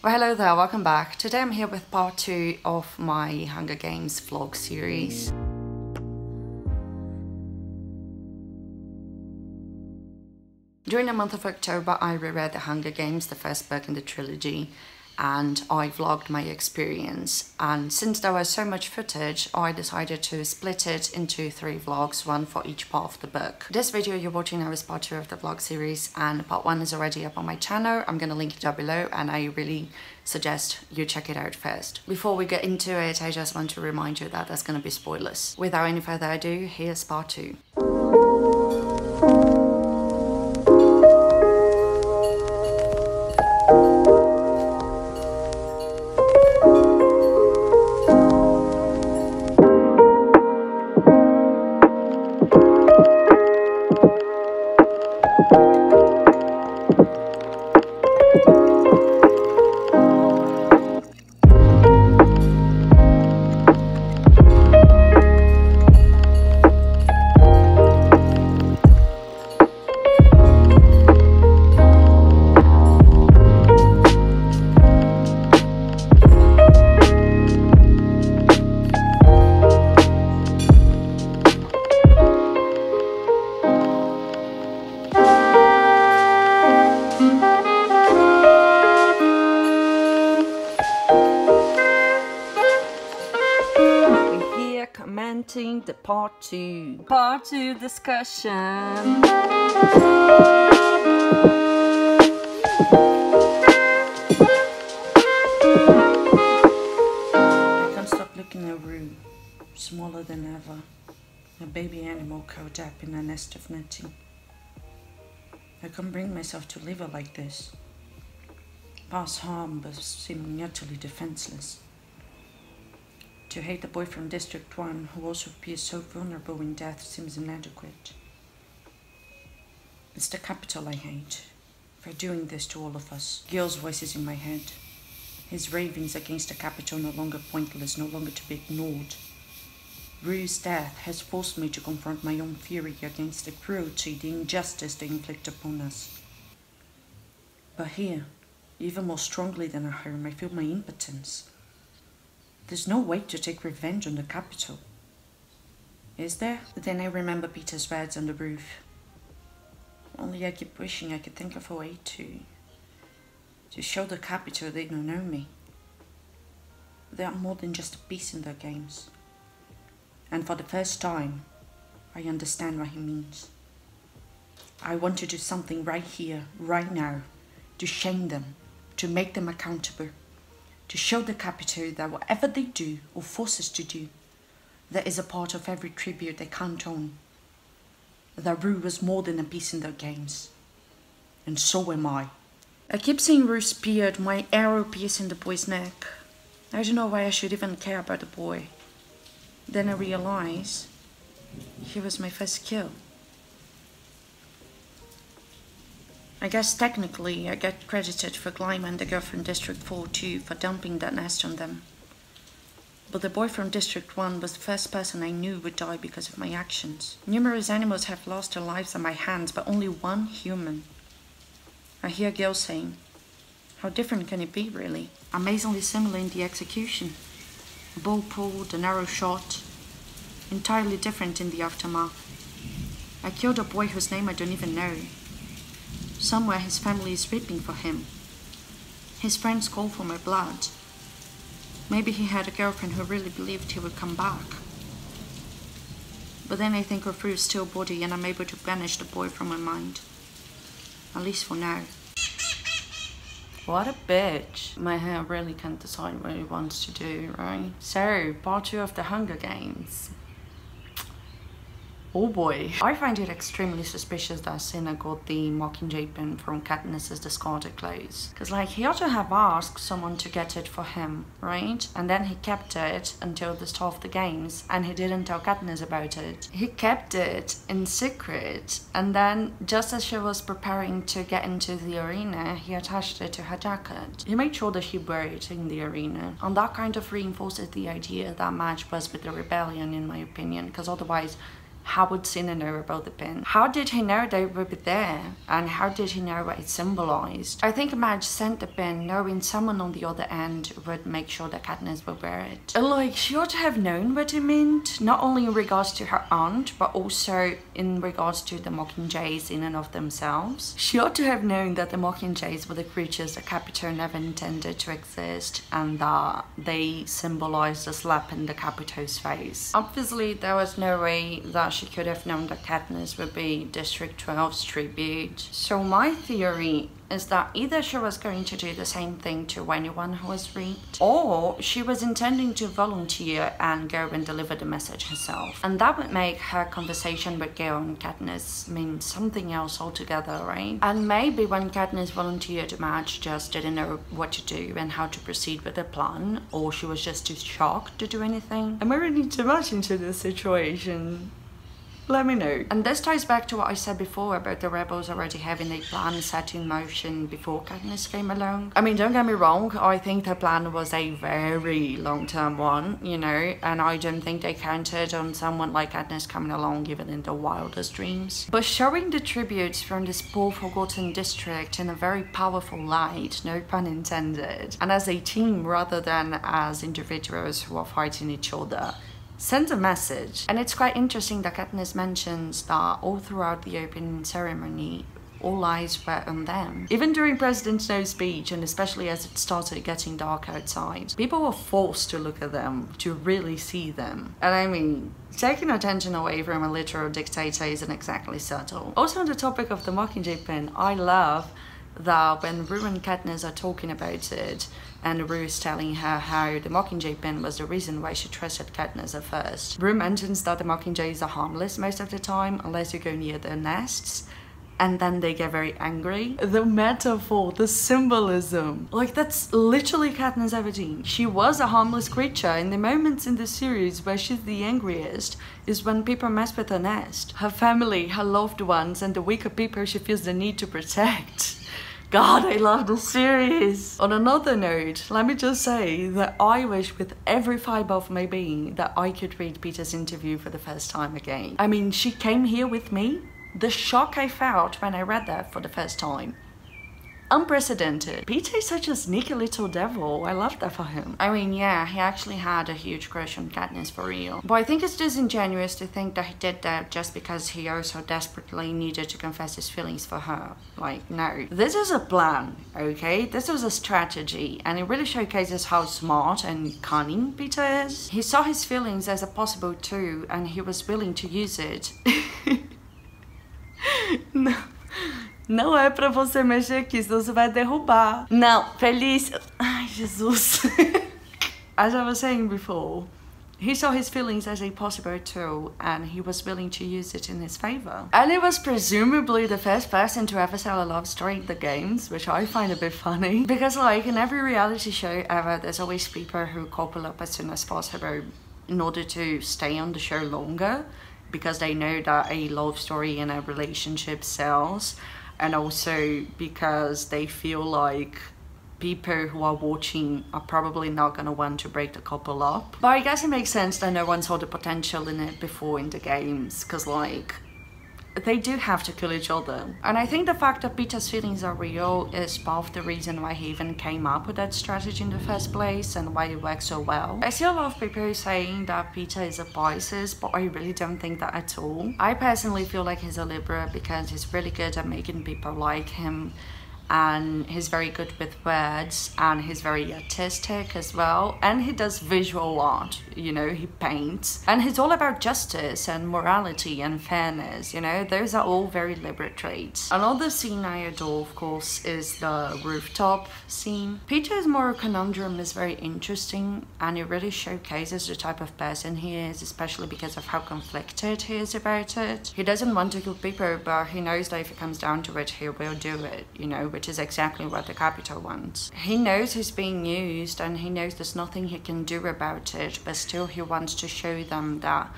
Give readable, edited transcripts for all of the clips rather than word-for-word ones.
Well, hello there, welcome back. Today I'm here with part 2 of my Hunger Games vlog series. During the month of October, I reread The Hunger Games, the first book in the trilogy, and I vlogged my experience. And since there was so much footage, I decided to split it into 3 vlogs, one for each part of the book. This video you're watching now is part 2 of the vlog series, and part 1 is already up on my channel. I'm gonna link it down below, and I really suggest you check it out first. Before we get into it, I just want to remind you that there's gonna be spoilers. Without any further ado, here's part 2. Commenting the part 2 discussion. I can't stop looking at Rue, smaller than ever, a baby animal curled up in a nest of netting. I can't bring myself to leave her like this, past harm but seeming utterly defenseless. To hate the boy from District 1, who also appears so vulnerable in death, seems inadequate. It's the capital I hate, for doing this to all of us. Gil's voices in my head. His ravings against the capital no longer pointless, no longer to be ignored. Rue's death has forced me to confront my own fury against the cruelty, the injustice they inflict upon us. But here, even more strongly than at home, I feel my impotence. There's no way to take revenge on the capital. Is there? But then I remember Peeta's words on the roof. Only I keep wishing I could think of a way to show the capital they don't know me. They are more than just a piece in their games. And for the first time, I understand what he means. I want to do something right here, right now, to shame them, to make them accountable. To show the capital that whatever they do or force us to do, that is a part of every tribute they count on. That Rue was more than a piece in their games. And so am I. I keep seeing Rue speared, my arrow piercing the boy's neck. I don't know why I should even care about the boy. Then I realize he was my first kill. I guess technically I get credited for Glyma and the girl from District 4 too, for dumping that nest on them. But the boy from District 1 was the first person I knew would die because of my actions. Numerous animals have lost their lives at my hands, but only one human. I hear Gil saying, how different can it be really? Amazingly similar in the execution. A bow pulled, an arrow shot. Entirely different in the aftermath. I killed a boy whose name I don't even know. Somewhere his family is weeping for him. His friends call for my blood. Maybe he had a girlfriend who really believed he would come back. But then I think of Rue's still body and I'm able to banish the boy from my mind. At least for now. What a bitch. My hair really can't decide what it wants to do, right? So, part 2 of the Hunger Games. Oh boy. I find it extremely suspicious that Cinna got the Mockingjay pin from Katniss's discarded clothes. Because like, he ought to have asked someone to get it for him, right? And then he kept it until the start of the games, and he didn't tell Katniss about it. He kept it in secret, and then just as she was preparing to get into the arena, he attached it to her jacket. He made sure that she wore it in the arena, and that kind of reinforces the idea that Madge was with the rebellion, in my opinion, because otherwise how would Cinna know about the pin? How did he know they would be there? And how did he know what it symbolized? I think Madge sent the pin knowing someone on the other end would make sure that Katniss would wear it. Like, she ought to have known what it meant, not only in regards to her aunt, but also in regards to the Mockingjays in and of themselves. She ought to have known that the Mockingjays were the creatures that Capito never intended to exist, and that they symbolized a slap in the Capito's face. Obviously, there was no way that she could have known that Katniss would be District 12's tribute. So my theory is that either she was going to do the same thing to anyone who was raped, or she was intending to volunteer and go and deliver the message herself. And that would make her conversation with Gale and Katniss mean something else altogether, right? And maybe when Katniss volunteered, Madge just didn't know what to do and how to proceed with the plan, or she was just too shocked to do anything. Am I reading too much into this situation? Let me know. And this ties back to what I said before about the rebels already having a plan set in motion before Katniss came along. I mean, don't get me wrong, I think their plan was a very long-term one, you know, and I don't think they counted on someone like Katniss coming along even in the wildest dreams. But showing the tributes from this poor forgotten district in a very powerful light, no pun intended, and as a team rather than as individuals who are fighting each other, sends a message. And it's quite interesting that Katniss mentions that all throughout the opening ceremony, all eyes were on them. Even during President Snow's speech, and especially as it started getting dark outside, people were forced to look at them, to really see them. And I mean, taking attention away from a literal dictator isn't exactly subtle. Also on the topic of the Mockingjay pin, I love that when Rue and Katniss are talking about it, and Rue is telling her how the Mockingjay pin was the reason why she trusted Katniss at first. Rue mentions that the Mockingjays are harmless most of the time, unless you go near their nests, and then they get very angry. The metaphor, the symbolism, like that's literally Katniss Everdeen. She was a harmless creature. In the moments in the series where she's the angriest is when people mess with her nest, her family, her loved ones, and the weaker people she feels the need to protect. God, I love the series. On another note, let me just say that I wish with every fibre of my being that I could read Peeta's interview for the first time again. I mean, she came here with me. The shock I felt when I read that for the first time. Unprecedented. Peeta is such a sneaky little devil. I love that for him. I mean, yeah, he actually had a huge crush on Katniss for real. But I think it's disingenuous to think that he did that just because he also desperately needed to confess his feelings for her. Like, no. This is a plan, okay? This was a strategy, and it really showcases how smart and cunning Peeta is. He saw his feelings as a possible tool, and he was willing to use it. No. Não é pra você mexer aqui, senão você vai derrubar. Não, Felícia. Ai, Jesus. As I was saying before, he saw his feelings as a possible tool and he was willing to use it in his favor. And he was presumably the first person to ever sell a love story in the games, which I find a bit funny. Because like in every reality show ever, there's always people who couple up as soon as possible in order to stay on the show longer, because they know that a love story in a relationship sells. And also because they feel like people who are watching are probably not going to want to break the couple up. But I guess it makes sense that no one saw the potential in it before in the games, because like they do have to kill each other. And I think the fact that Peeta's feelings are real is part of the reason why he even came up with that strategy in the first place and why it works so well. I see a lot of people saying that Peeta is a Pisces, but I really don't think that at all. I personally feel like he's a Libra because he's really good at making people like him, and he's very good with words, and he's very artistic as well, and he does visual art, you know, he paints, and he's all about justice and morality and fairness, you know, those are all very Libra traits. Another scene I adore, of course, is the rooftop scene. Peeta's moral conundrum is very interesting, and it really showcases the type of person he is, especially because of how conflicted he is about it. He doesn't want to kill people, but he knows that if it comes down to it, he will do it, you know, which is exactly what the Capitol wants. He knows he's being used and he knows there's nothing he can do about it, but still he wants to show them that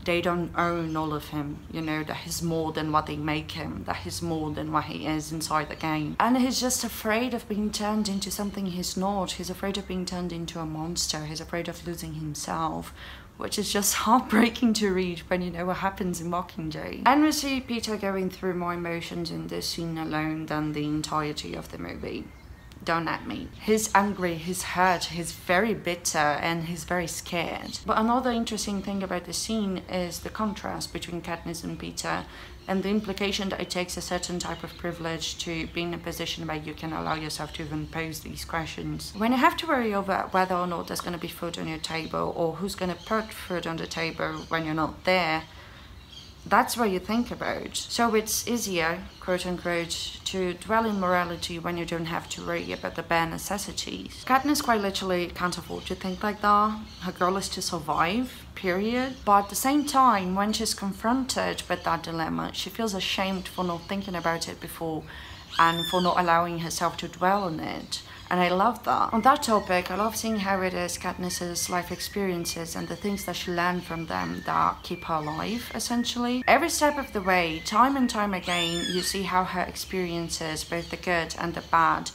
they don't own all of him, you know, that he's more than what they make him, that he's more than what he is inside the game. And he's just afraid of being turned into something he's not. He's afraid of being turned into a monster. He's afraid of losing himself, which is just heartbreaking to read when you know what happens in Mockingjay. And we see Peeta going through more emotions in this scene alone than the entirety of the movie. Don't at me. He's angry, he's hurt, he's very bitter, and he's very scared. But another interesting thing about the scene is the contrast between Katniss and Peeta, and the implication that it takes a certain type of privilege to be in a position where you can allow yourself to even pose these questions. When you have to worry over whether or not there's going to be food on your table, or who's going to put food on the table when you're not there, that's what you think about. So it's easier, quote unquote, to dwell in morality when you don't have to worry about the bare necessities. Katniss quite literally can't afford to think like that. Her goal is to survive, period. But at the same time, when she's confronted with that dilemma, she feels ashamed for not thinking about it before and for not allowing herself to dwell on it. And I love that. On that topic, I love seeing how it is Katniss's life experiences and the things that she learned from them that keep her alive, essentially. Every step of the way, time and time again, you see how her experiences, both the good and the bad,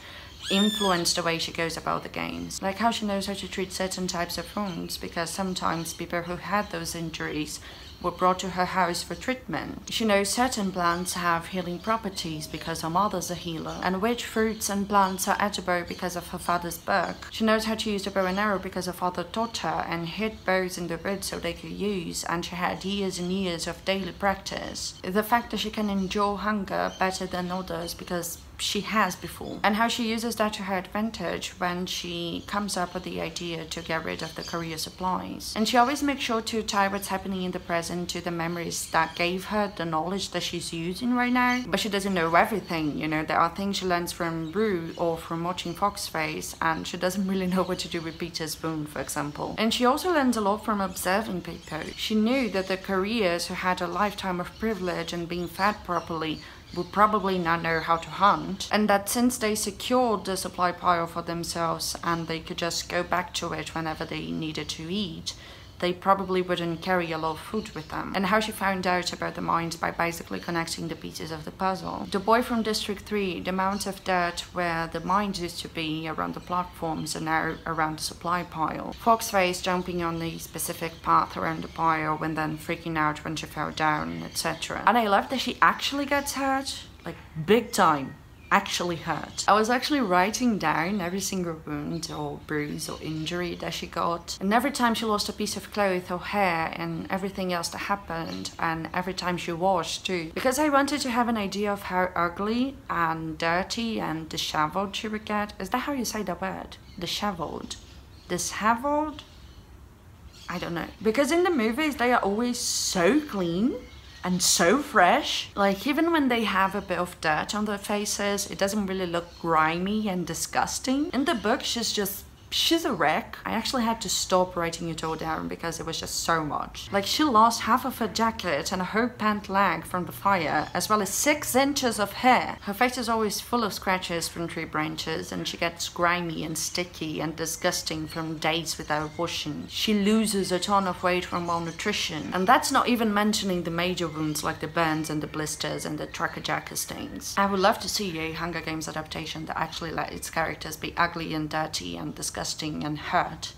influence the way she goes about the games. Like how she knows how to treat certain types of wounds, because sometimes people who had those injuries were brought to her house for treatment. She knows certain plants have healing properties because her mother's a healer, and which fruits and plants are edible because of her father's book. She knows how to use the bow and arrow because her father taught her and hid bows in the woods so they could use, and she had years and years of daily practice. The fact that she can endure hunger better than others because she has before, and how she uses that to her advantage when she comes up with the idea to get rid of the career supplies. And she always makes sure to tie what's happening in the present to the memories that gave her the knowledge that she's using right now. But she doesn't know everything, you know. There are things she learns from Rue or from watching Foxface, and she doesn't really know what to do with Peeta's wound, for example. And she also learns a lot from observing people. She knew that the careers who had a lifetime of privilege and being fed properly would probably not know how to hunt, and that since they secured the supply pile for themselves and they could just go back to it whenever they needed to eat, they probably wouldn't carry a lot of food with them. And how she found out about the mines by basically connecting the pieces of the puzzle. The boy from District 3, the mounds of dirt where the mines used to be around the platforms are now around the supply pile. Foxface jumping on the specific path around the pile and then freaking out when she fell down, etc. And I love that she actually gets hurt, like big time. Actually hurt. I was actually writing down every single wound or bruise or injury that she got, and every time she lost a piece of cloth or hair and everything else that happened, and every time she washed too, because I wanted to have an idea of how ugly and dirty and disheveled she would get. Is that how you say that word? Disheveled? Disheveled? I don't know. Because in the movies they are always so clean and so fresh. Like, even when they have a bit of dirt on their faces, it doesn't really look grimy and disgusting. In the book, she's a wreck. I actually had to stop writing it all down because it was just so much. Like, she lost half of her jacket and a whole pant leg from the fire, as well as 6 inches of hair. Her face is always full of scratches from tree branches, and she gets grimy and sticky and disgusting from days without washing. She loses a ton of weight from malnutrition, and that's not even mentioning the major wounds like the burns and the blisters and the tracker stings. I would love to see a Hunger Games adaptation that actually let its characters be ugly and dirty and disgusting and hurt.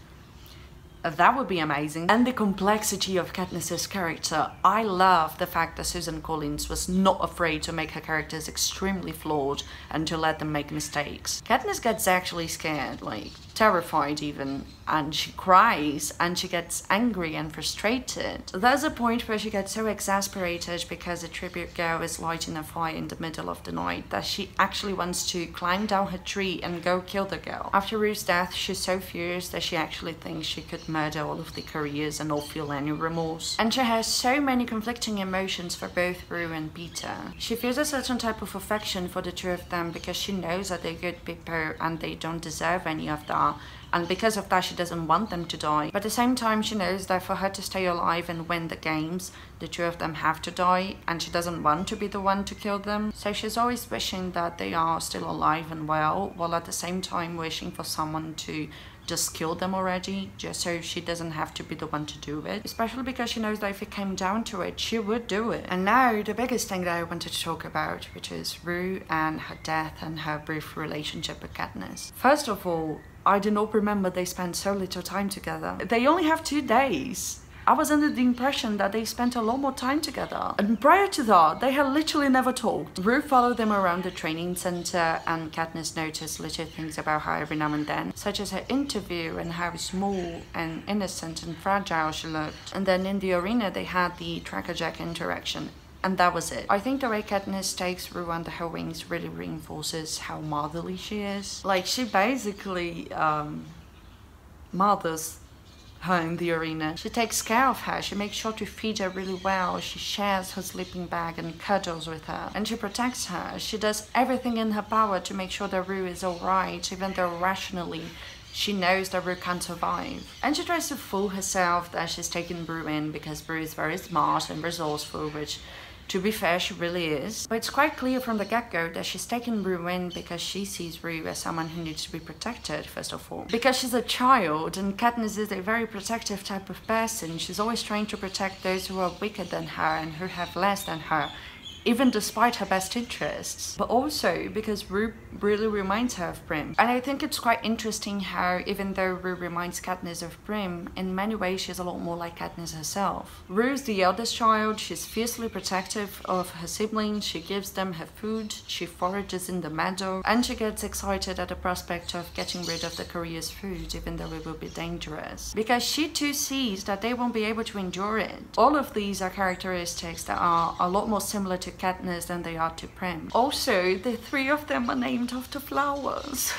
That would be amazing. And the complexity of Katniss's character. I love the fact that Susan Collins was not afraid to make her characters extremely flawed and to let them make mistakes. Katniss gets actually scared, like terrified even, and she cries and she gets angry and frustrated. There's a point where she gets so exasperated because a tribute girl is lighting a fire in the middle of the night that she actually wants to climb down her tree and go kill the girl. After Rue's death, she's so furious that she actually thinks she could murder all of the careers and not feel any remorse. And she has so many conflicting emotions for both Rue and Peeta. She feels a certain type of affection for the two of them because she knows that they're good people and they don't deserve any of that. And because of that, she doesn't want them to die. But at the same time, she knows that for her to stay alive and win the games, the two of them have to die, and she doesn't want to be the one to kill them. So she's always wishing that they are still alive and well, while at the same time wishing for someone to just kill them already, just so she doesn't have to be the one to do it. Especially because she knows that if it came down to it, she would do it. And now, the biggest thing that I wanted to talk about, which is Rue and her death and her brief relationship with Katniss. First of all, I do not remember they spent so little time together. They only have 2 days. I was under the impression that they spent a lot more time together. And prior to that, they had literally never talked. Rue followed them around the training center, and Katniss noticed little things about her every now and then, such as her interview and how small and innocent and fragile she looked. And then in the arena, they had the Tracker Jack interaction. And that was it. I think the way Katniss takes Rue under her wings really reinforces how motherly she is. Like, she basically mothers her in the arena. She takes care of her, she makes sure to feed her really well, she shares her sleeping bag and cuddles with her, and she protects her. She does everything in her power to make sure that Rue is alright, even though rationally she knows that Rue can't survive. And she tries to fool herself that she's taken Rue in because Rue is very smart and resourceful, which, to be fair, she really is. But it's quite clear from the get-go that she's taken Rue in because she sees Rue as someone who needs to be protected, first of all. Because she's a child, and Katniss is a very protective type of person. She's always trying to protect those who are weaker than her and who have less than her, even despite her best interests. But also because Rue really reminds her of Prim. And I think it's quite interesting how, even though Rue reminds Katniss of Prim, in many ways she's a lot more like Katniss herself. Rue's the eldest child, she's fiercely protective of her siblings, she gives them her food, she forages in the meadow, and she gets excited at the prospect of getting rid of the courier's food, even though it will be dangerous. Because she too sees that they won't be able to endure it. All of these are characteristics that are a lot more similar to Katniss than they are to Prim. Also, the three of them are named after flowers.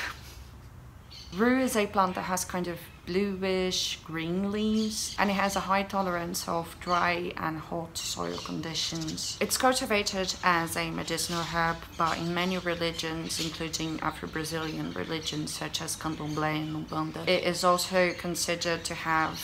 Rue is a plant that has kind of bluish green leaves, and it has a high tolerance of dry and hot soil conditions. It's cultivated as a medicinal herb, but in many religions, including Afro-Brazilian religions such as Candomblé and Umbanda, it is also considered to have,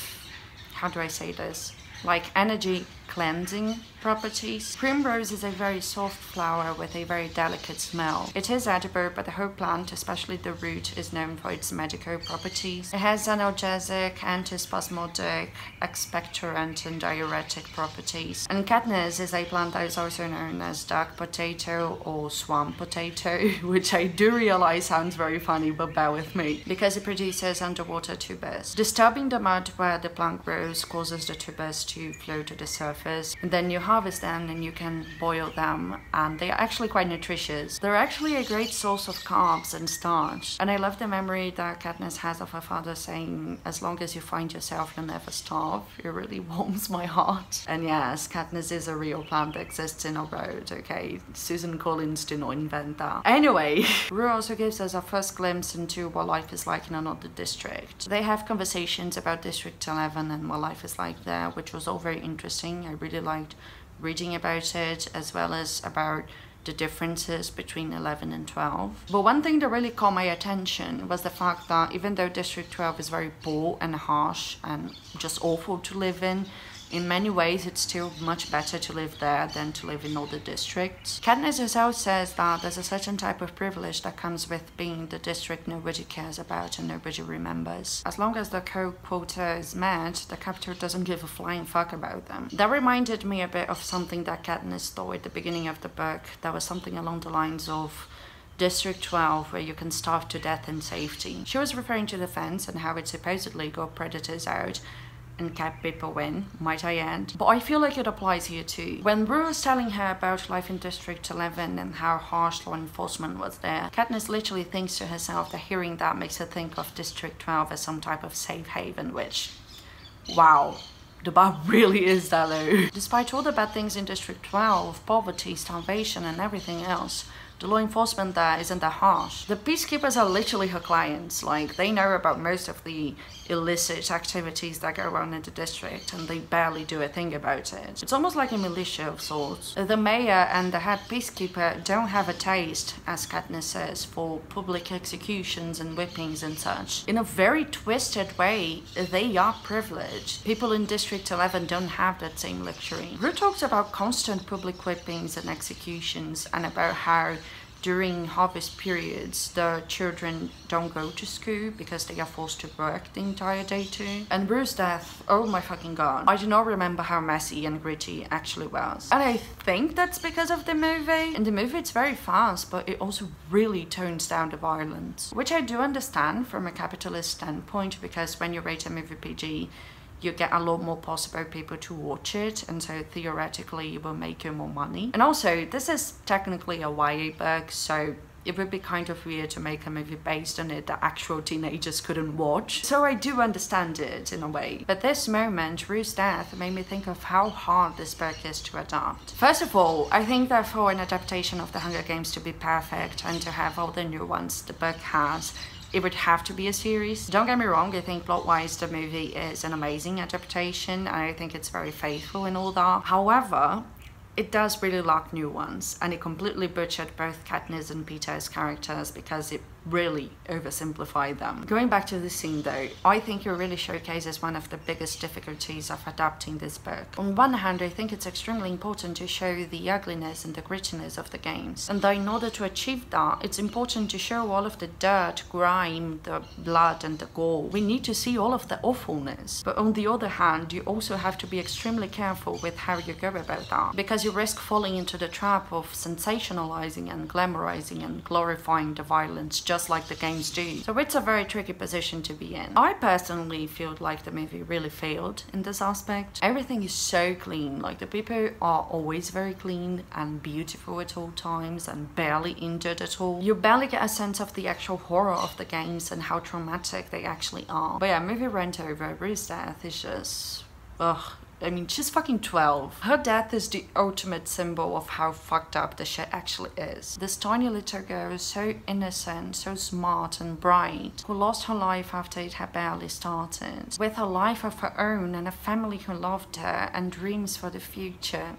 how do I say this, like energy cleansing properties. Primrose is a very soft flower with a very delicate smell. It is edible, but the whole plant, especially the root, is known for its medical properties. It has analgesic, antispasmodic, expectorant and diuretic properties. And Katniss is a plant that is also known as dark potato or swamp potato, which I do realize sounds very funny, but bear with me, because it produces underwater tubers. Disturbing the mud where the plant grows causes the tubers to flow to the surface, and then you harvest them and you can boil them, and they are actually quite nutritious. They're actually a great source of carbs and starch, and I love the memory that Katniss has of her father saying, as long as you find yourself, you'll never starve. It really warms my heart. And yes, Katniss is a real plant that exists in our road, okay? Susan Collins did not invent that. Anyway, Rue also gives us our first glimpse into what life is like in another district. They have conversations about District 11 and what life is like there, which was all very interesting. I really liked reading about it, as well as about the differences between 11 and 12. But one thing that really caught my attention was the fact that even though District 12 is very poor and harsh and just awful to live in many ways it's still much better to live there than to live in other districts. Katniss herself says that there's a certain type of privilege that comes with being the district nobody cares about and nobody remembers. As long as the quota is met, the capital doesn't give a flying fuck about them. That reminded me a bit of something that Katniss thought at the beginning of the book. That was something along the lines of District 12, where you can starve to death in safety. She was referring to the fence and how it supposedly got predators out and kept people in, might I add. But I feel like it applies here too. When Rue was telling her about life in District 11 and how harsh law enforcement was there, Katniss literally thinks to herself that hearing that makes her think of District 12 as some type of safe haven, which, wow, the bar really is that though. Despite all the bad things in District 12, poverty, starvation and everything else, the law enforcement there isn't that harsh. The peacekeepers are literally her clients. Like, they know about most of the illicit activities that go on in the district and they barely do a thing about it. It's almost like a militia of sorts. The mayor and the head peacekeeper don't have a taste, as Katniss says, for public executions and whippings and such. In a very twisted way, they are privileged. People in District 11 don't have that same luxury. Rue talks about constant public whippings and executions and about how during harvest periods, the children don't go to school because they are forced to work the entire day too. And Rue's death, oh my fucking god. I do not remember how messy and gritty it actually was. And I think that's because of the movie. In the movie it's very fast, but it also really tones down the violence. Which I do understand from a capitalist standpoint, because when you rate a movie PG, you get a lot more possible people to watch it, and so theoretically it will make you more money. And also, this is technically a YA book, so it would be kind of weird to make a movie based on it that actual teenagers couldn't watch. So I do understand it in a way. But this moment, Rue's death, made me think of how hard this book is to adapt. First of all, I think that for an adaptation of The Hunger Games to be perfect and to have all the nuance the book has, it would have to be a series. Don't get me wrong, I think plot-wise the movie is an amazing adaptation, and I think it's very faithful in all that. However, it does really lack nuance, and it completely butchered both Katniss and Peeta's characters because it really oversimplified them. Going back to the scene though, I think it really showcases one of the biggest difficulties of adapting this book. On one hand, I think it's extremely important to show the ugliness and the grittiness of the games, and that in order to achieve that, it's important to show all of the dirt, grime, the blood and the gore. We need to see all of the awfulness. But on the other hand, you also have to be extremely careful with how you go about that, because you risk falling into the trap of sensationalizing and glamorizing and glorifying the violence just like the games do. So it's a very tricky position to be in. I personally feel like the movie really failed in this aspect. Everything is so clean, like the people are always very clean and beautiful at all times and barely injured at all. You barely get a sense of the actual horror of the games and how traumatic they actually are. But yeah, movie rant over. Rue's death is just... ugh. I mean, she's fucking 12. Her death is the ultimate symbol of how fucked up the shit actually is. This tiny little girl is so innocent, so smart and bright, who lost her life after it had barely started, with a life of her own and a family who loved her and dreams for the future.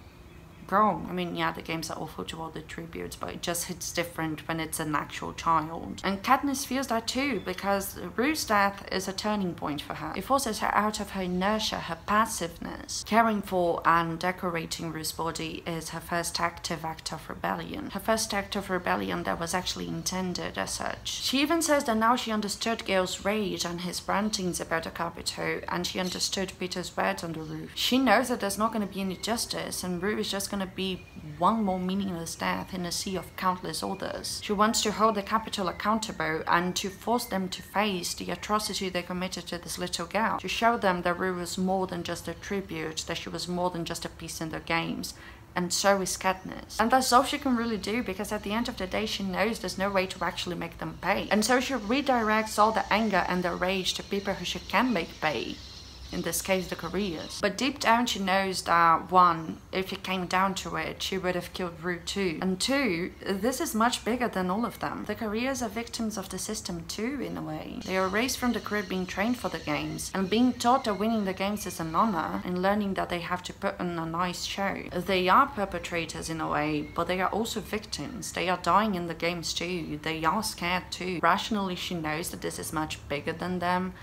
Girl, I mean, yeah, the games are awful to all the tributes, but it just hits different when it's an actual child. And Katniss feels that too, because Rue's death is a turning point for her. It forces her out of her inertia, her passiveness. Caring for and decorating Rue's body is her first active act of rebellion. Her first act of rebellion that was actually intended as such. She even says that now she understood Gale's rage and his rantings about the Capitol, and she understood Peeta's words on the roof. She knows that there's not going to be any justice, and Rue is just going to be one more meaningless death in a sea of countless others. She wants to hold the Capitol accountable and to force them to face the atrocity they committed to this little girl. To show them that Rue was more than just a tribute, that she was more than just a piece in their games. And so is Katniss. And that's all she can really do, because at the end of the day she knows there's no way to actually make them pay. And so she redirects all the anger and the rage to people who she can make pay. In this case, the careers. But deep down she knows that, one, if it came down to it, she would have killed Rue too. And two, this is much bigger than all of them. The careers are victims of the system too, in a way. They are raised from the crib being trained for the games, and being taught that winning the games is an honor, and learning that they have to put on a nice show. They are perpetrators in a way, but they are also victims. They are dying in the games too. They are scared too. Rationally, she knows that this is much bigger than them,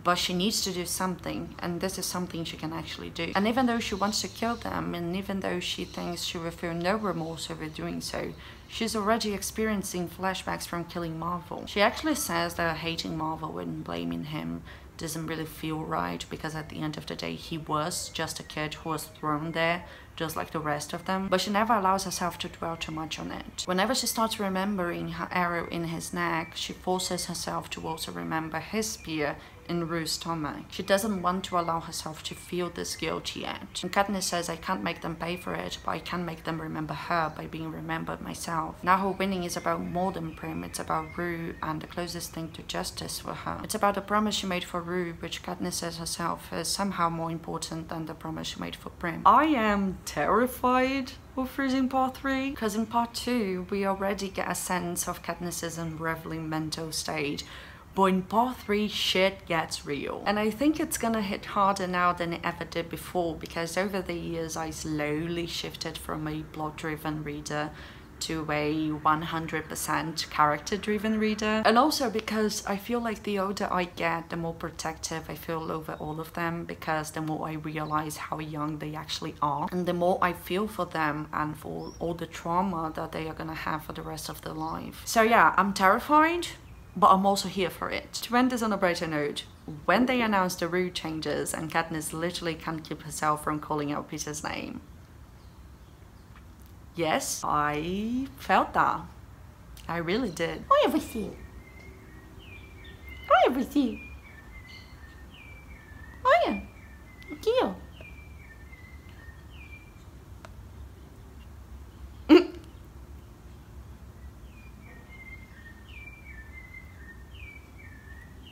but she needs to do something, and this is something she can actually do. And even though she wants to kill them, and even though she thinks she will feel no remorse over doing so, she's already experiencing flashbacks from killing Marvel. She actually says that hating Marvel and blaming him doesn't really feel right, because at the end of the day he was just a kid who was thrown there just like the rest of them. But she never allows herself to dwell too much on it. Whenever she starts remembering her arrow in his neck, she forces herself to also remember his spear in Rue's stomach. She doesn't want to allow herself to feel this guilt yet. And Katniss says, I can't make them pay for it, but I can make them remember her by being remembered myself. Now her winning is about more than Prim, it's about Rue and the closest thing to justice for her. It's about the promise she made for Rue, which Katniss says herself is somehow more important than the promise she made for Prim. I am terrified of reading part 3, because in part 2 we already get a sense of Katniss's unraveling mental state. But in part 3, shit gets real. And I think it's gonna hit harder now than it ever did before, because over the years I slowly shifted from a plot-driven reader to a 100% character-driven reader. And also because I feel like the older I get, the more protective I feel over all of them, because the more I realize how young they actually are, and the more I feel for them and for all the trauma that they are gonna have for the rest of their life. So yeah, I'm terrified, but I'm also here for it. To end this on a brighter note, when they announced the Rue changes and Katniss literally can't keep herself from calling out Peeta's name, yes, I felt that. I really did. I everything. I everything. Oh yeah. Aqui, ó.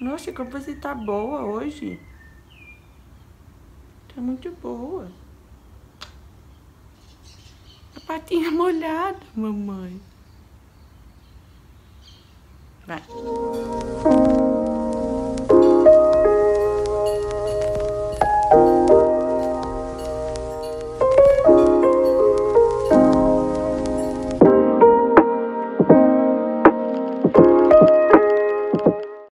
Nossa, como você tá boa hoje. Tá muito boa. A patinha molhada, mamãe. Vai.